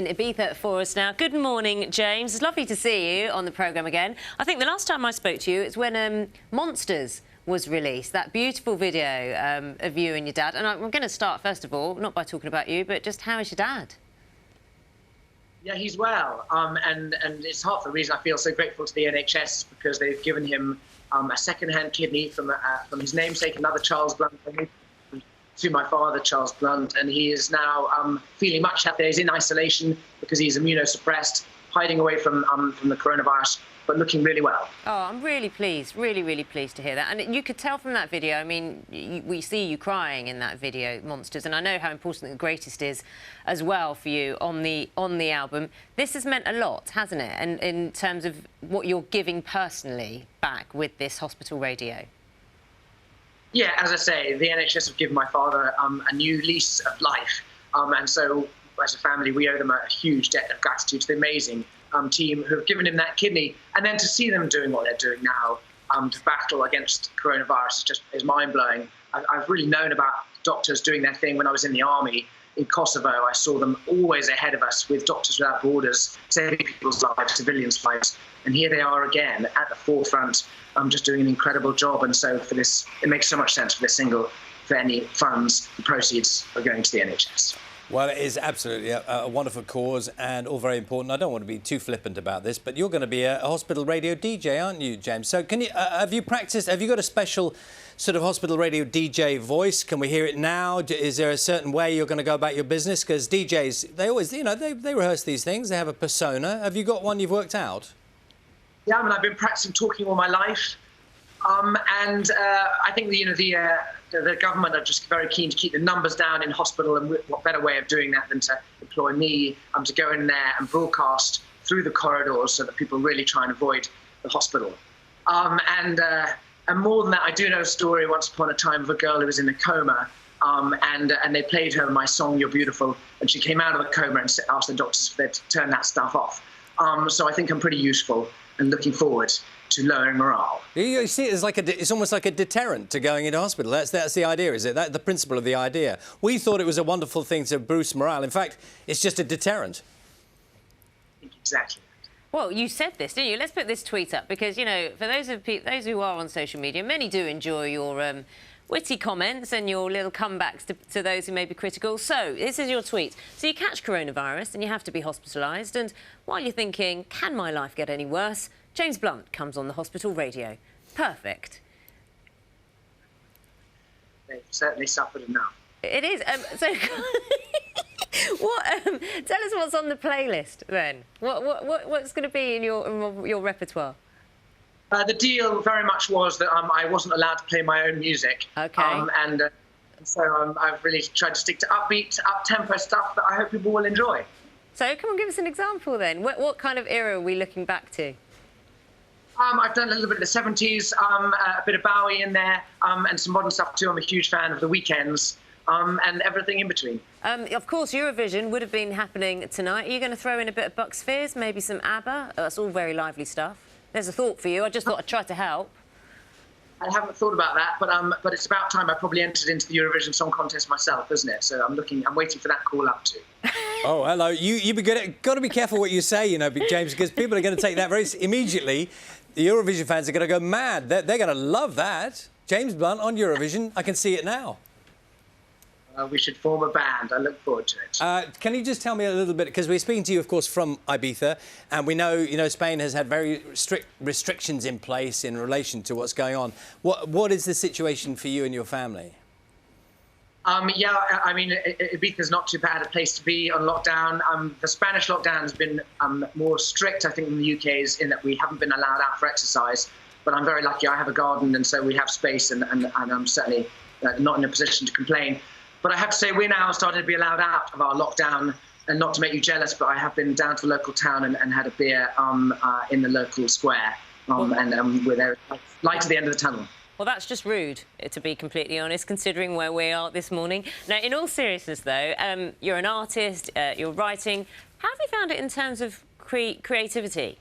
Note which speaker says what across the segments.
Speaker 1: In Ibiza for us now. Good morning, James. It's lovely to see you on the programme again. I think the last time I spoke to you, it's when Monsters was released, that beautiful video of you and your dad. And I'm going to start, first of all, not by talking about you, but just how is your dad?
Speaker 2: Yeah, he's well, and it's half the reason I feel so grateful to the NHS, because they've given him a second-hand kidney from his namesake, another Charles Blunt, to my father, Charles Blunt, and he is now feeling much happier. He's in isolation because he's immunosuppressed, hiding away from the coronavirus, but looking really well.
Speaker 1: Oh, I'm really pleased, really pleased to hear that. And you could tell from that video, I mean, we see you crying in that video, Monsters, and I know how important The Greatest is as well for you on the album. This has meant a lot, hasn't it? And in terms of what you're giving personally back with this hospital radio.
Speaker 2: Yeah, as I say, the NHS have given my father a new lease of life, and so as a family we owe them a huge debt of gratitude to the amazing team who have given him that kidney, and then to see them doing what they're doing now to battle against coronavirus is mind-blowing. I've really known about doctors doing their thing when I was in the army in Kosovo. I saw them always ahead of us with Doctors Without Borders, saving people's lives, civilians' lives, and here they are again at the forefront, just doing an incredible job. And so for this, it makes so much sense for this single, for any funds, the proceeds are going to the NHS.
Speaker 3: Well, it is absolutely a wonderful cause and all very important. I don't want to be too flippant about this, but you're going to be a hospital radio DJ, aren't you, James? So can you have you practiced? Have you got a special sort of hospital radio DJ voice? Can we hear it now? Is there a certain way you're going to go about your business? Because DJs, they always, you know, they rehearse these things. They have a persona. Have you got one you've worked out?
Speaker 2: Yeah, I mean, I've been practicing talking all my life, and I think the government are just very keen to keep the numbers down in hospital, and what better way of doing that than to employ me to go in there and broadcast through the corridors so that people really try and avoid the hospital. And more than that, I do know a story once upon a time of a girl who was in a coma, and they played her my song "You're Beautiful," and she came out of the coma and asked the doctors if they'd turn that stuff off. So I think I'm pretty useful and looking forward to lowering morale.
Speaker 3: You see it as like it's almost like a deterrent to going into hospital. That's the idea, is it? That's the principle of the idea. We thought it was a wonderful thing to boost morale. In fact, it's just a deterrent.
Speaker 2: Exactly.
Speaker 1: Well, you said this, didn't you? Let's put this tweet up because, you know, for those who are on social media, many do enjoy your witty comments and your little comebacks to those who may be critical. So, this is your tweet. So you catch coronavirus and you have to be hospitalised, and while you're thinking, can my life get any worse, James Blunt comes on the hospital radio. Perfect.
Speaker 2: They've certainly suffered enough.
Speaker 1: It is. So, tell us what's on the playlist then. What's going to be in your repertoire?
Speaker 2: The deal very much was that I wasn't allowed to play my own music.
Speaker 1: Okay.
Speaker 2: And so I've really tried to stick to upbeat, up-tempo stuff that I hope people will enjoy.
Speaker 1: So come on, give us an example then. What kind of era are we looking back to?
Speaker 2: I've done a little bit of the 70s, a bit of Bowie in there, and some modern stuff too. I'm a huge fan of The Weekends, and everything in between.
Speaker 1: Of course, Eurovision would have been happening tonight. Are you going to throw in a bit of Bucks Fizz, maybe some ABBA? That's all very lively stuff. There's a thought for you. I just thought I'd try to help.
Speaker 2: I haven't thought about that, but it's about time I probably entered into the Eurovision Song Contest myself, isn't it? So I'm waiting for that call up too.
Speaker 3: Oh, hello. You got to be careful what you say, you know, James, because people are going to take that very immediately. The Eurovision fans are going to go mad. They're going to love that. James Blunt on Eurovision. I can see it now.
Speaker 2: We should form a band. I look forward to it.
Speaker 3: Can you just tell me a little bit, because we're speaking to you, of course, from Ibiza, and we know, you know, Spain has had very strict restrictions in place in relation to what's going on. What is the situation for you and your family?
Speaker 2: Yeah, I mean, Ibiza's not too bad a place to be on lockdown. The Spanish lockdown has been more strict, I think, than the UK's, in that we haven't been allowed out for exercise. But I'm very lucky. I have a garden, and so we have space, and I'm certainly not in a position to complain. But I have to say, we're now starting to be allowed out of our lockdown, and not to make you jealous, but I have been down to the local town and had a beer in the local square, and we're there, light at the end of the tunnel.
Speaker 1: Well, that's just rude, to be completely honest, considering where we are this morning. Now, in all seriousness, though, you're an artist, you're writing. How have you found it in terms of creativity,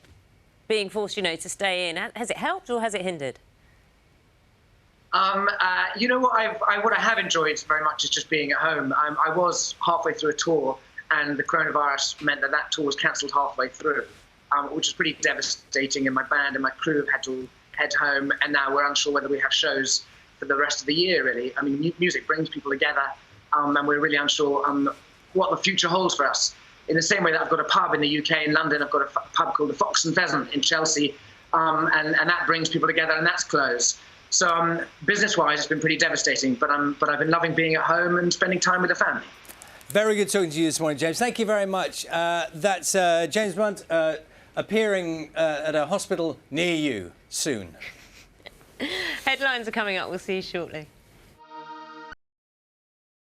Speaker 1: being forced, you know, to stay in? Has it helped or has it hindered?
Speaker 2: You know what I have enjoyed very much is just being at home. I was halfway through a tour and the coronavirus meant that tour was cancelled halfway through, which was pretty devastating. And my band and my crew have had to head home, and now we're unsure whether we have shows for the rest of the year, really. I mean, music brings people together, and we're really unsure what the future holds for us. In the same way that I've got a pub in the UK, in London, I've got a pub called the Fox and Pheasant in Chelsea, and that brings people together, and that's closed. So business-wise, it's been pretty devastating, but I've been loving being at home and spending time with the family.
Speaker 3: Very good talking to you this morning, James. Thank you very much. That's James Blunt appearing at a hospital near you soon.
Speaker 1: Headlines are coming up. We'll see you shortly.